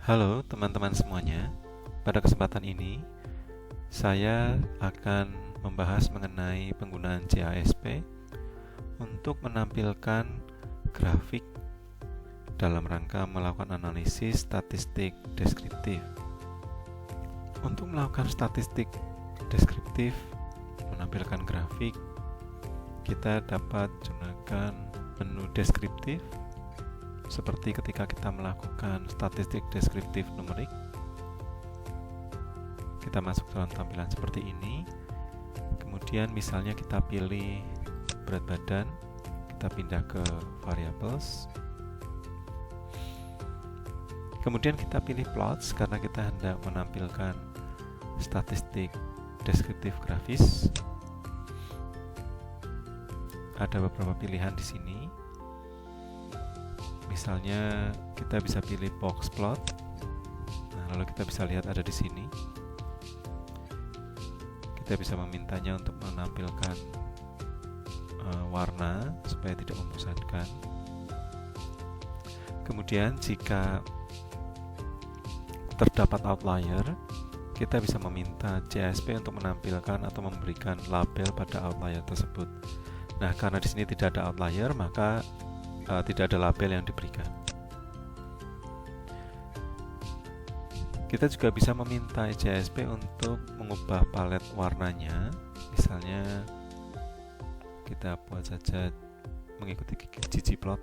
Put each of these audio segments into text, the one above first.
Halo teman-teman semuanya. Pada kesempatan ini saya akan membahas mengenai penggunaan JASP untuk menampilkan grafik dalam rangka melakukan analisis statistik deskriptif. Untuk melakukan statistik deskriptif menampilkan grafik, kita dapat gunakan menu deskriptif seperti ketika kita melakukan statistik deskriptif numerik. Kita masuk dalam tampilan seperti ini. Kemudian misalnya kita pilih berat badan, kita pindah ke variables. Kemudian kita pilih plots karena kita hendak menampilkan statistik deskriptif grafis. Ada beberapa pilihan di sini. Misalnya kita bisa pilih box plot. Nah, lalu kita bisa lihat ada di sini. Kita bisa memintanya untuk menampilkan warna supaya tidak membosankan. Kemudian jika terdapat outlier, kita bisa meminta JASP untuk menampilkan atau memberikan label pada outlier tersebut. Nah, karena di sini tidak ada outlier, maka tidak ada label yang diberikan. Kita juga bisa meminta JASP untuk mengubah palet warnanya. Misalnya kita buat saja mengikuti ggplot.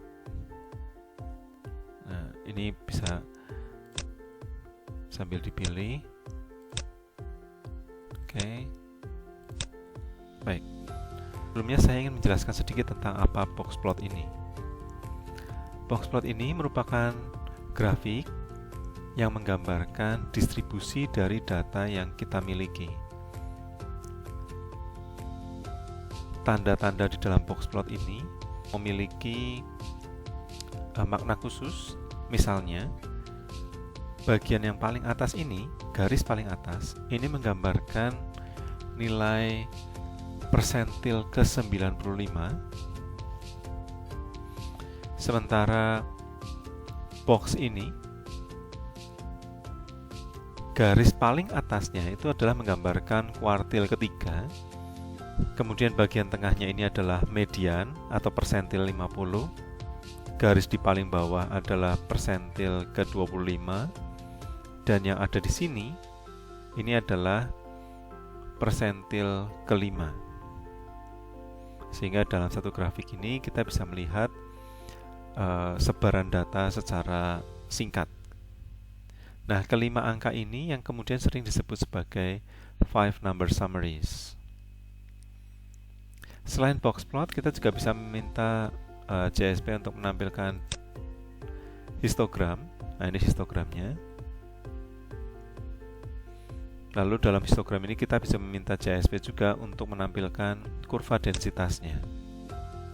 Nah, ini bisa sambil dipilih. Oke. Baik. Sebelumnya saya ingin menjelaskan sedikit tentang apa boxplot ini. Boxplot ini merupakan grafik yang menggambarkan distribusi dari data yang kita miliki. Tanda-tanda di dalam boxplot ini memiliki makna khusus. Misalnya, bagian yang paling atas ini, garis paling atas, ini menggambarkan nilai persentil ke-95. Sementara box ini, garis paling atasnya itu adalah menggambarkan kuartil ketiga. Kemudian bagian tengahnya ini adalah median atau persentil 50. Garis di paling bawah adalah persentil ke-25. Dan yang ada di sini, ini adalah persentil ke-5. Sehingga dalam satu grafik ini kita bisa melihat sebaran data secara singkat. Nah, kelima angka ini yang kemudian sering disebut sebagai 5 number summaries. Selain boxplot, kita juga bisa meminta JASP untuk menampilkan histogram. Nah, ini histogramnya. Lalu dalam histogram ini kita bisa meminta JASP juga untuk menampilkan kurva densitasnya.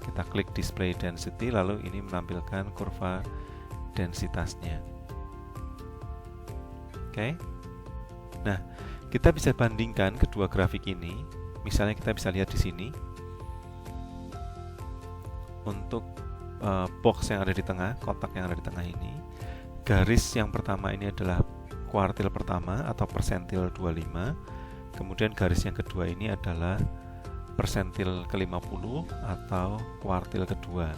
Kita klik display density, lalu ini menampilkan kurva densitasnya. Oke. Nah, kita bisa bandingkan kedua grafik ini. Misalnya kita bisa lihat di sini. Untuk box yang ada di tengah, kotak yang ada di tengah ini, garis yang pertama ini adalah kuartil pertama atau persentil 25. Kemudian garis yang kedua ini adalah persentil ke-50 atau kuartil kedua.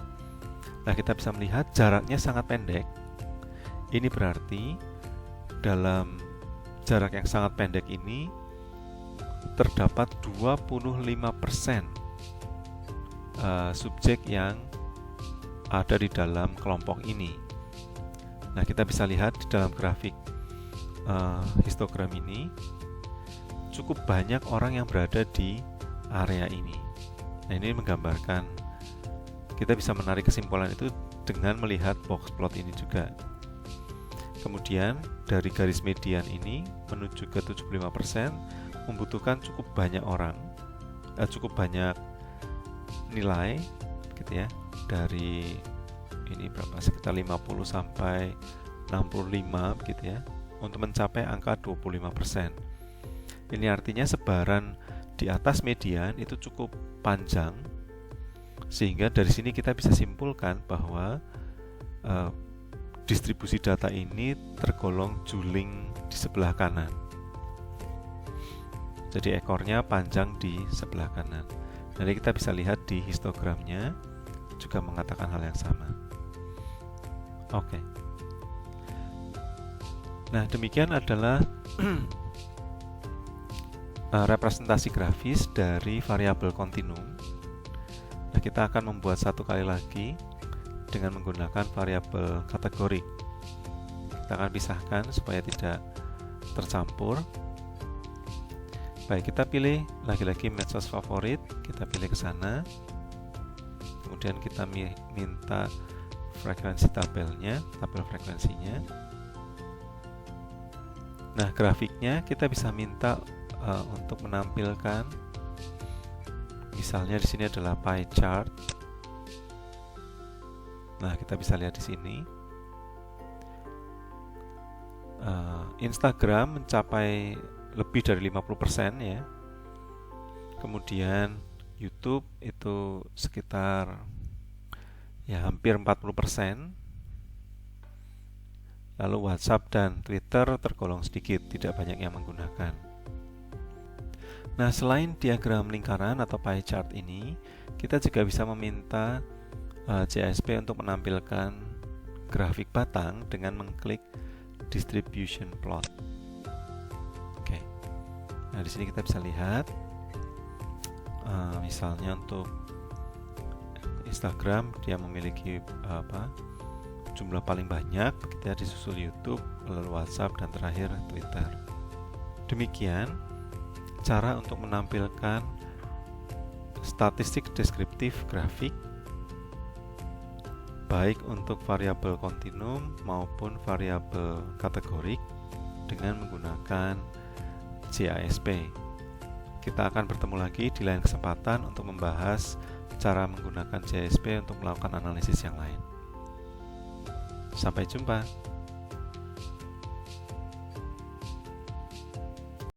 Nah, kita bisa melihat jaraknya sangat pendek. Ini berarti dalam jarak yang sangat pendek ini terdapat 25% subjek yang ada di dalam kelompok ini. Nah, kita bisa lihat di dalam grafik histogram ini cukup banyak orang yang berada di area ini. Nah, ini menggambarkan, kita bisa menarik kesimpulan itu dengan melihat boxplot ini juga. Kemudian dari garis median ini menuju ke 75% membutuhkan cukup banyak orang, cukup banyak nilai gitu ya. Dari ini berapa, sekitar 50 sampai 65 begitu ya, untuk mencapai angka 25%. Ini artinya sebaran di atas median itu cukup panjang, sehingga dari sini kita bisa simpulkan bahwa distribusi data ini tergolong juling di sebelah kanan. Jadi ekornya panjang di sebelah kanan. Jadi kita bisa lihat di histogramnya juga mengatakan hal yang sama. Oke. Nah, demikian adalah representasi grafis dari variabel kontinum. Nah, kita akan membuat satu kali lagi dengan menggunakan variabel kategorik. Kita akan pisahkan supaya tidak tercampur. Baik, kita pilih lagi-lagi medsos favorit, kita pilih ke sana. Kemudian kita minta frekuensi tabelnya, tabel frekuensinya. Nah, grafiknya kita bisa minta untuk menampilkan, misalnya di sini adalah pie chart. Nah, kita bisa lihat di sini. Instagram mencapai lebih dari 50% ya. Kemudian YouTube itu sekitar ya hampir 40%. Lalu WhatsApp dan Twitter tergolong sedikit, tidak banyak yang menggunakan. Nah, selain diagram lingkaran atau pie chart ini, kita juga bisa meminta JSP untuk menampilkan grafik batang dengan mengklik distribution plot. Oke. Nah, di sini kita bisa lihat, misalnya untuk Instagram dia memiliki jumlah paling banyak, kita disusul YouTube, lalu WhatsApp, dan terakhir Twitter. Demikian cara untuk menampilkan statistik deskriptif grafik baik untuk variabel kontinum maupun variabel kategorik dengan menggunakan JASP. Kita akan bertemu lagi di lain kesempatan untuk membahas cara menggunakan JASP untuk melakukan analisis yang lain. Sampai jumpa.